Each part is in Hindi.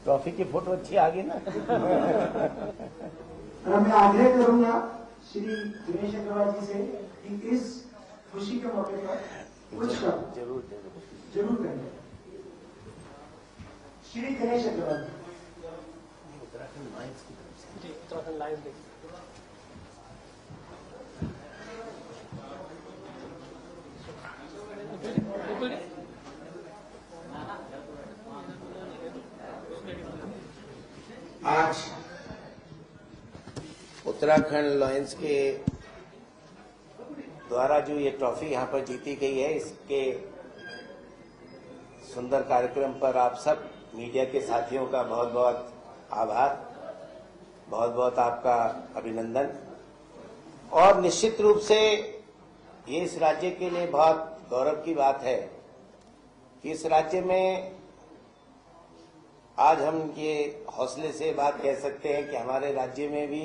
ट्रॉफी की फोटो अच्छी आ गई ना। मैं आग्रह करूंगा श्री दिनेश अग्रवाल जी से कि इस खुशी के मौके पर कुछ जरूर करें। श्री दिनेश अग्रवाल उत्तराखंड लायंस की तरफ से। जी, उत्तराखंड लायंस डे। आज उत्तराखंड लायंस के द्वारा जो ये ट्रॉफी यहाँ पर जीती गई है, इसके सुंदर कार्यक्रम पर आप सब मीडिया के साथियों का बहुत बहुत आभार, बहुत बहुत आपका अभिनंदन। और निश्चित रूप से ये इस राज्य के लिए बहुत गौरव की बात है कि इस राज्य में आज हम ये हौसले से बात कह सकते हैं कि हमारे राज्य में भी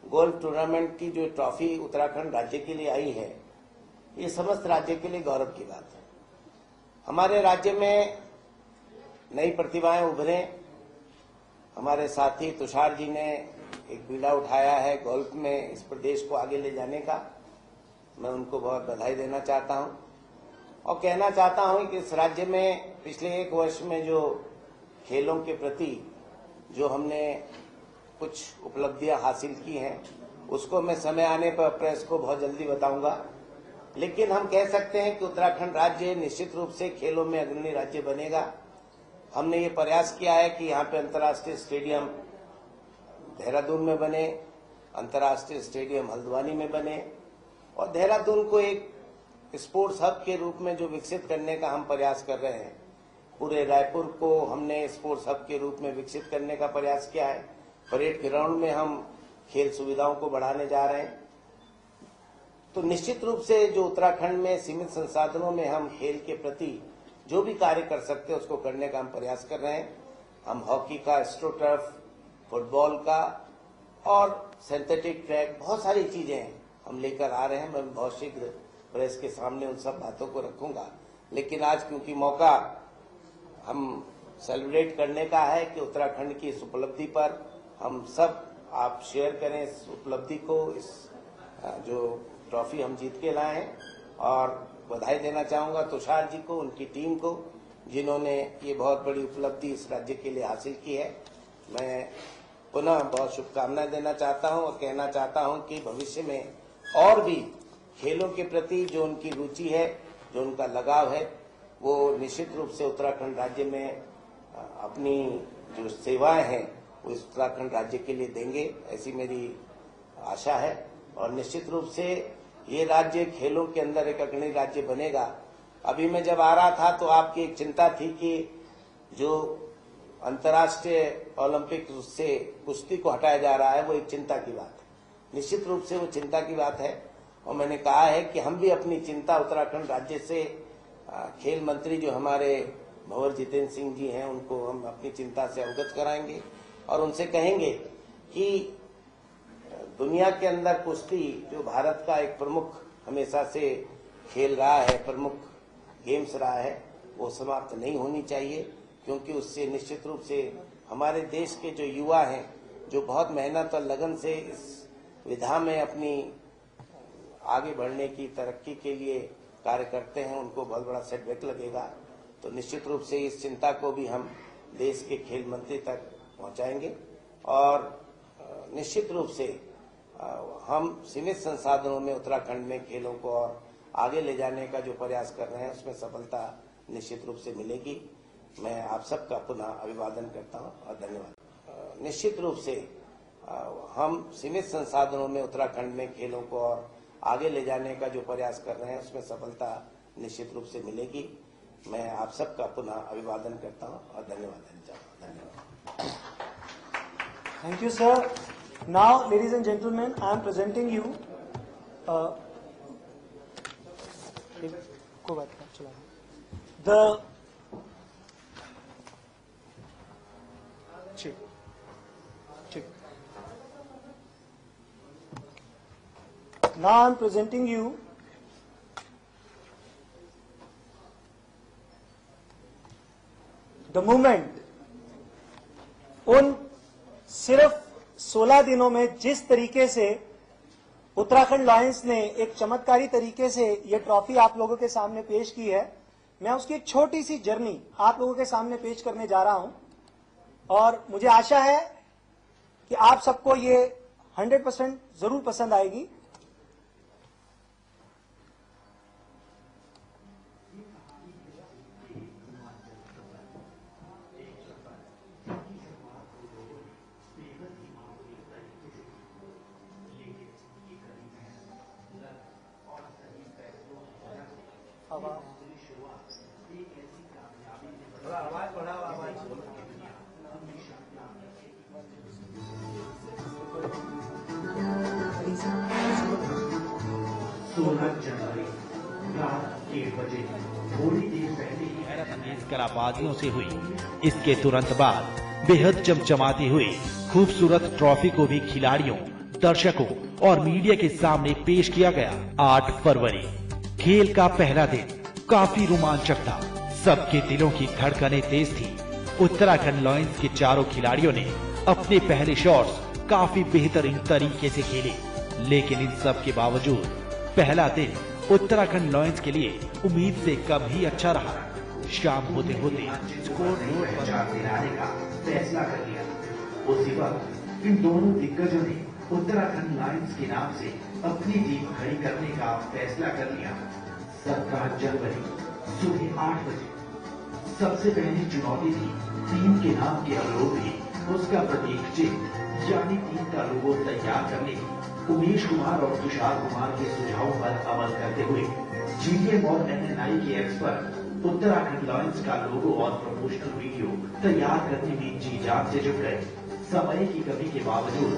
गोल्फ टूर्नामेंट की जो ट्रॉफी उत्तराखंड राज्य के लिए आई है, ये समस्त राज्य के लिए गौरव की बात है। हमारे राज्य में नई प्रतिभाएं उभरे। हमारे साथी तुषार जी ने एक बीड़ा उठाया है गोल्फ में इस प्रदेश को आगे ले जाने का। मैं उनको बहुत बधाई देना चाहता हूं और कहना चाहता हूं कि इस राज्य में पिछले एक वर्ष में जो खेलों के प्रति जो हमने कुछ उपलब्धियां हासिल की हैं, उसको मैं समय आने पर प्रेस को बहुत जल्दी बताऊंगा। लेकिन हम कह सकते हैं कि उत्तराखंड राज्य निश्चित रूप से खेलों में अग्रणी राज्य बनेगा। हमने ये प्रयास किया है कि यहाँ पे अंतर्राष्ट्रीय स्टेडियम देहरादून में बने, अंतर्राष्ट्रीय स्टेडियम हल्द्वानी में बने और देहरादून को एक स्पोर्ट्स हब के रूप में जो विकसित करने का हम प्रयास कर रहे हैं। पूरे रायपुर को हमने स्पोर्ट्स हब के रूप में विकसित करने का प्रयास किया है। परेड ग्राउंड में हम खेल सुविधाओं को बढ़ाने जा रहे हैं। तो निश्चित रूप से जो उत्तराखंड में सीमित संसाधनों में हम खेल के प्रति जो भी कार्य कर सकते हैं उसको करने का हम प्रयास कर रहे हैं। हम हॉकी का, एस्ट्रोटर्फ, फुटबॉल का और सिंथेटिक ट्रैक, बहुत सारी चीजें हम लेकर आ रहे हैं। मैं बहुत शीघ्र प्रेस के सामने उन सब बातों को रखूंगा। लेकिन आज क्योंकि मौका हम सेलिब्रेट करने का है कि उत्तराखंड की इस उपलब्धि पर हम सब आप शेयर करें इस उपलब्धि को, इस जो ट्रॉफी हम जीत के लाए हैं। और बधाई देना चाहूंगा तुषार जी को, उनकी टीम को, जिन्होंने ये बहुत बड़ी उपलब्धि इस राज्य के लिए हासिल की है। मैं पुनः बहुत शुभकामनाएं देना चाहता हूं और कहना चाहता हूं कि भविष्य में और भी खेलों के प्रति जो उनकी रुचि है, जो उनका लगाव है, वो निश्चित रूप से उत्तराखंड राज्य में अपनी जो सेवाएं हैं वो इस उत्तराखंड राज्य के लिए देंगे, ऐसी मेरी आशा है। और निश्चित रूप से ये राज्य खेलों के अंदर एक अग्रणी राज्य बनेगा। अभी मैं जब आ रहा था तो आपकी एक चिंता थी कि जो अंतर्राष्ट्रीय ओलंपिक से कुश्ती को हटाया जा रहा है, वो एक चिंता की बात है। निश्चित रूप से वो चिंता की बात है और मैंने कहा है कि हम भी अपनी चिंता उत्तराखंड राज्य से खेल मंत्री जो हमारे भंवर जितेंद्र सिंह जी हैं, उनको हम अपनी चिंता से अवगत कराएंगे और उनसे कहेंगे कि दुनिया के अंदर कुश्ती जो भारत का एक प्रमुख हमेशा से खेल रहा है, प्रमुख गेम्स रहा है, वो समाप्त नहीं होनी चाहिए। क्योंकि उससे निश्चित रूप से हमारे देश के जो युवा हैं, जो बहुत मेहनत और लगन से इस विधा में अपनी आगे बढ़ने की, तरक्की के लिए कार्य करते हैं, उनको बहुत बड़ा सेटबैक लगेगा। तो निश्चित रूप से इस चिंता को भी हम देश के खेल मंत्री तक पहुंचाएंगे और निश्चित रूप से हम सीमित संसाधनों में उत्तराखंड में खेलों को और आगे ले जाने का जो प्रयास कर रहे हैं उसमें सफलता निश्चित रूप से मिलेगी। मैं आप सबका पुनः अभिवादन करता हूं और धन्यवाद। निश्चित रूप से हम सीमित संसाधनों में उत्तराखंड में खेलों को और आगे ले जाने का जो प्रयास कर रहे हैं उसमें सफलता निश्चित रूप से मिलेगी। मैं आप सबका पुनः अभिवादन करता हूं और धन्यवाद देना चाहता हूं। धन्यवाद। Thank you, sir. Now, ladies and gentlemen, I am presenting you. The Now I am presenting you the moment उन सिर्फ 16 दिनों में जिस तरीके से उत्तराखंड लॉयंस ने एक चमत्कारी तरीके से ये ट्रॉफी आप लोगों के सामने पेश की है, मैं उसकी एक छोटी सी जर्नी आप लोगों के सामने पेश करने जा रहा हूं और मुझे आशा है कि आप सबको ये 100% जरूर पसंद आएगी। आवाज बढ़ाओ, आवाज। 16 जनवरी रात 1 बजे थोड़ी देर पहले ही हैरत अंगेज कलाबाजियों से हुई। इसके तुरंत बाद बेहद चमचमाती हुई खूबसूरत ट्रॉफी को भी खिलाड़ियों, दर्शकों और मीडिया के सामने पेश किया गया। 8 फरवरी खेल का पहला दिन काफी रोमांचक था। सबके दिलों की धड़कनें तेज थी। उत्तराखंड लॉयंस के चारों खिलाड़ियों ने अपने पहले शॉट्स काफी बेहतरीन तरीके से खेले, लेकिन इन सब के बावजूद पहला दिन उत्तराखंड लॉयंस के लिए उम्मीद से कम ही अच्छा रहा। शाम होते होते स्कोर बोर्ड पर दिलाने का फैसला कर लिया। उसी वक्त इन दोनों दिग्गजों ने उत्तराखंड लॉयंस के नाम से अपनी टीम खड़ी करने का फैसला कर लिया। 17 जनवरी सुबह 8 बजे सबसे पहली चुनौती थी टीम के नाम के अवरोध ही उसका प्रतीक चिन्ह यानी टीम का लोगो तैयार करने की। उमेश कुमार और तुषार कुमार के सुझावों पर अमल करते हुए जीटीएम और एनएनआई के एक्सपर्ट उत्तराखंड लॉयंस का लोगो और प्रमोशनल वीडियो तैयार करने में जी जान से जुट गए। समय की कमी के बावजूद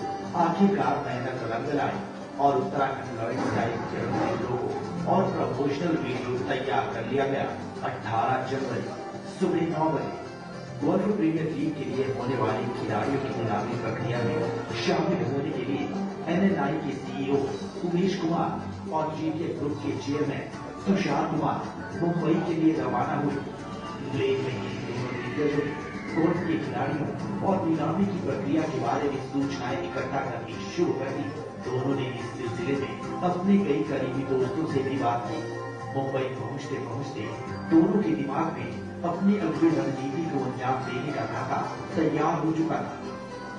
आखिरकार मेहनत रंग लाई और उत्तराखंड लॉयंस का एक जरूरी लोगो और प्रमोशनल वीडियो तैयार कर लिया गया। 18 जनवरी सुबह 9 बजे गोल्फ प्रीमियर लीग के लिए होने वाली खिलाड़ियों की नीलामी प्रक्रिया में शामिल होने के लिए एनएनआई के सीईओ उमेश कुमार और जीटीए ग्रुप के चेयरमैन तुषार कुमार मुंबई के लिए रवाना हुए। लेकिन दोनों दिग्गजों ने गोल्फ के खिलाड़ियों और नीलामी की प्रक्रिया के बारे में सूचनाएं इकट्ठा करनी शुरू कर दी। दोनों ने इस सिलसिले में अपने कई करीबी दोस्तों से भी बात की। मुंबई पहुंचते पहुंचते दोनों के दिमाग में अपनी अगली रणनीति को अंजाम देने का खाका तैयार हो चुका था।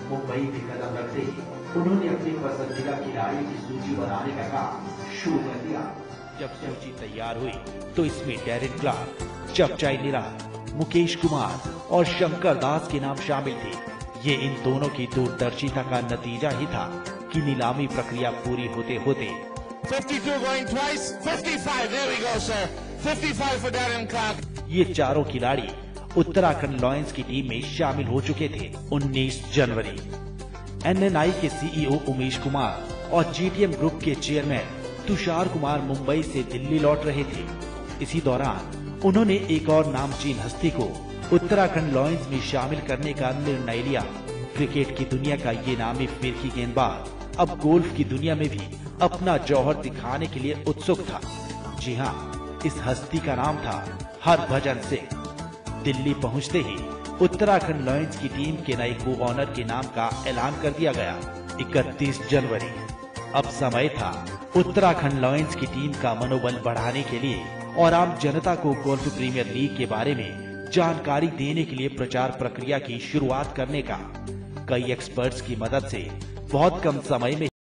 मुंबई में कदम रखते ही उन्होंने अपने पसंदीदा खिलाड़ियों की सूची बनाने का काम शुरू कर दिया। जब सूची तैयार हुई तो इसमें डेरिन क्लार्क, चपचाई निराल, मुकेश कुमार और शंकर दास के नाम शामिल थे। ये इन दोनों की दूरदर्शिता का नतीजा ही था कि नीलामी प्रक्रिया पूरी होते होते 52 going twice, 55, there we go sir, 55 for Darren Clark. ये चारों खिलाड़ी उत्तराखंड लॉयंस की टीम में शामिल हो चुके थे। 19 जनवरी एनएनआई के सीईओ उमेश कुमार और जीटीएम ग्रुप के चेयरमैन तुषार कुमार मुंबई से दिल्ली लौट रहे थे। इसी दौरान उन्होंने एक और नामचीन हस्ती को उत्तराखंड लॉयंस में शामिल करने का निर्णय लिया। क्रिकेट की दुनिया का ये नामी फिरकी गेंदबाज अब गोल्फ की दुनिया में भी अपना जौहर दिखाने के लिए उत्सुक था। जी हाँ, इस हस्ती का नाम था हरभजन सिंह। दिल्ली पहुंचते ही उत्तराखंड लॉयंस की टीम के नए को ऑनर के नाम का ऐलान कर दिया गया। 31 जनवरी अब समय था उत्तराखंड लॉयंस की टीम का मनोबल बढ़ाने के लिए और आम जनता को गोल्फ प्रीमियर लीग के बारे में जानकारी देने के लिए प्रचार प्रक्रिया की शुरुआत करने का। कई एक्सपर्ट्स की मदद से बहुत कम समय में